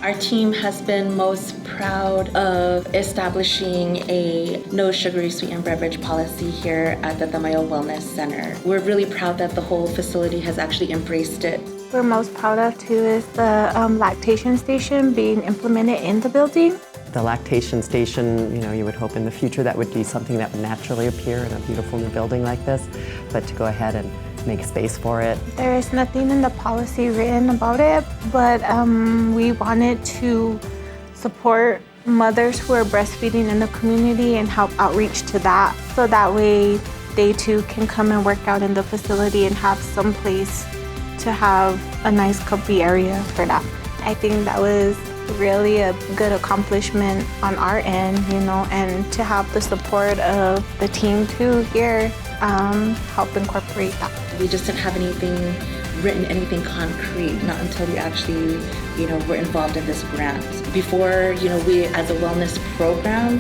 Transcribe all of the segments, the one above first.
Our team has been most proud of establishing a no sugary sweetened beverage policy here at the Tamaya Wellness Center. We're really proud that the whole facility has actually embraced it. We're most proud of too is the lactation station being implemented in the building. The lactation station, you would hope in the future that would be something that would naturally appear in a beautiful new building like this, but to go ahead and make space for it. There is nothing in the policy written about it, but we wanted to support mothers who are breastfeeding in the community and help outreach to that, so that way they too can come and work out in the facility and have some place to have a nice comfy area for that. I think that was really a good accomplishment on our end, and to have the support of the team too here help incorporate that. We just didn't have anything concrete, not until we actually, were involved in this grant. Before, we as a wellness program,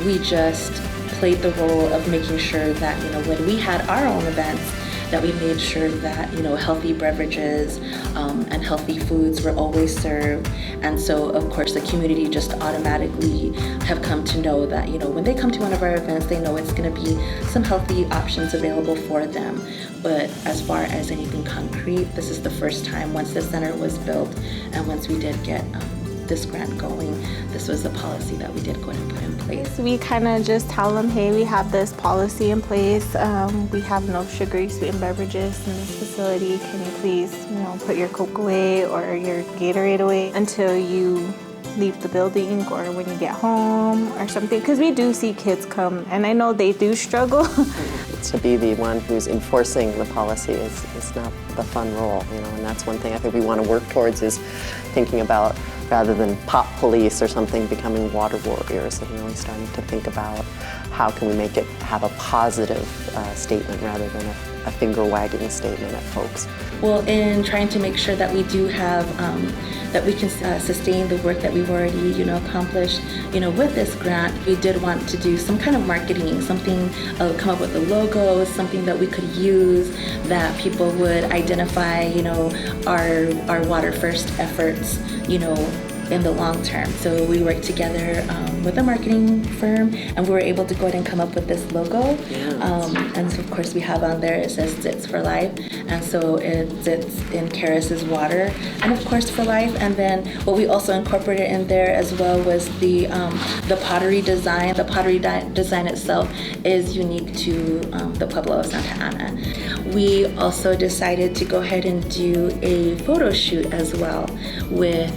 we just played the role of making sure that, when we had our own events, that we made sure that, healthy beverages and healthy foods were always served. And so, of course, the community just automatically have come to know that, when they come to one of our events, they know it's going to be some healthy options available for them. But as far as anything concrete, this is the first time once the center was built and once we did get this grant going, this was a policy that we did go ahead and put in place. We kind of just tell them, hey, we have this policy in place. We have no sugary sweetened beverages in this facility. Can you please, put your Coke away or your Gatorade away until you leave the building or when you get home or something, because we do see kids come and I know they do struggle. To be the one who's enforcing the policy is not the fun role, and that's one thing I think we want to work towards, is thinking about, rather than pop police or something, becoming water warriors and really starting to think about how can we make it have a positive statement rather than a finger-wagging statement at folks. Well, in trying to make sure that we do have, that we can sustain the work that we've already, accomplished, with this grant, we did want to do some kind of marketing, something, come up with a logo, something that we could use that people would identify, our Water First efforts, in the long term. So we worked together with a marketing firm and we were able to go ahead and come up with this logo. And so of course we have on there, it says Zits for Life. And so it Zits in Karis's water and of course for life. And then what we also incorporated in there as well was the pottery design. The pottery design itself is unique to the Pueblo of Santa Ana. We also decided to go ahead and do a photo shoot as well with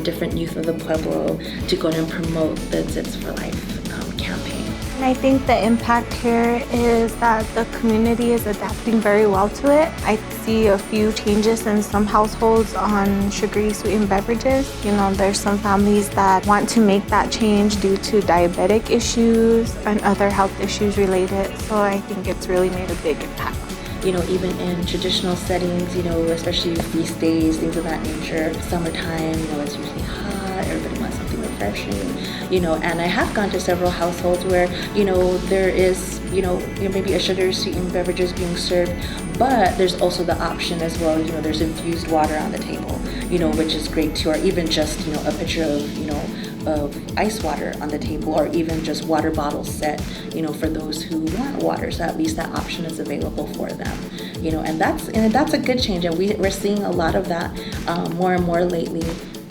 different youth of the Pueblo to go and promote the Zits for Life campaign. And I think the impact here is that the community is adapting very well to it. I see a few changes in some households on sugary sweetened beverages. There's some families that want to make that change due to diabetic issues and other health issues related. So I think it's really made a big impact. Even in traditional settings, especially feast days, things of that nature, summertime, it's usually hot, everybody wants something refreshing, and I have gone to several households where, there is, maybe a sugar sweetened beverages being served, but there's also the option as well, there's infused water on the table, which is great too, or even just, a pitcher of ice water on the table, or even just water bottles set, for those who want water. So at least that option is available for them, and that's a good change, and we're seeing a lot of that more and more lately.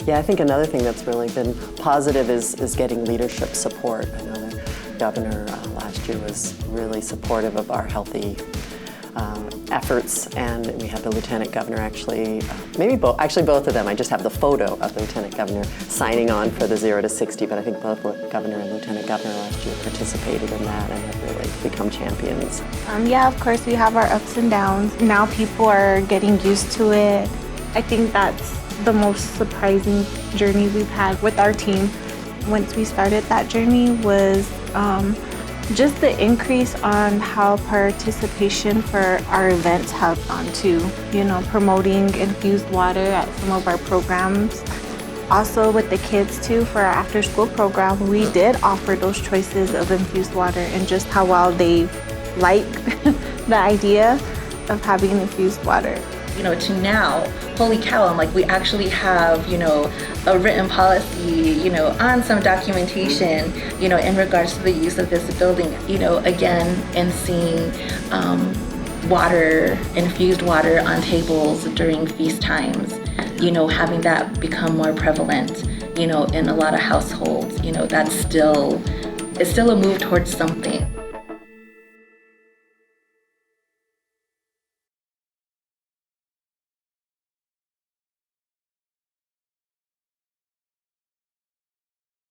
Yeah, I think another thing that's really been positive is getting leadership support. I know the governor last year was really supportive of our healthy efforts, and we had the lieutenant governor actually, actually both of them. I just have the photo of the lieutenant governor signing on for the 0 to 60, but I think both governor and lieutenant governor last year participated in that and have really become champions. Yeah, of course we have our ups and downs. Now people are getting used to it. I think that's the most surprising journey we've had with our team. Once we started that journey was just the increase on how participation for our events have gone to, promoting infused water at some of our programs. Also with the kids too, for our after school program, we did offer those choices of infused water and just how well they like the idea of having infused water. to now, holy cow, I'm like, we actually have, a written policy, on some documentation, in regards to the use of this building, again, and seeing infused water on tables during feast times, having that become more prevalent, in a lot of households, it's still a move towards something.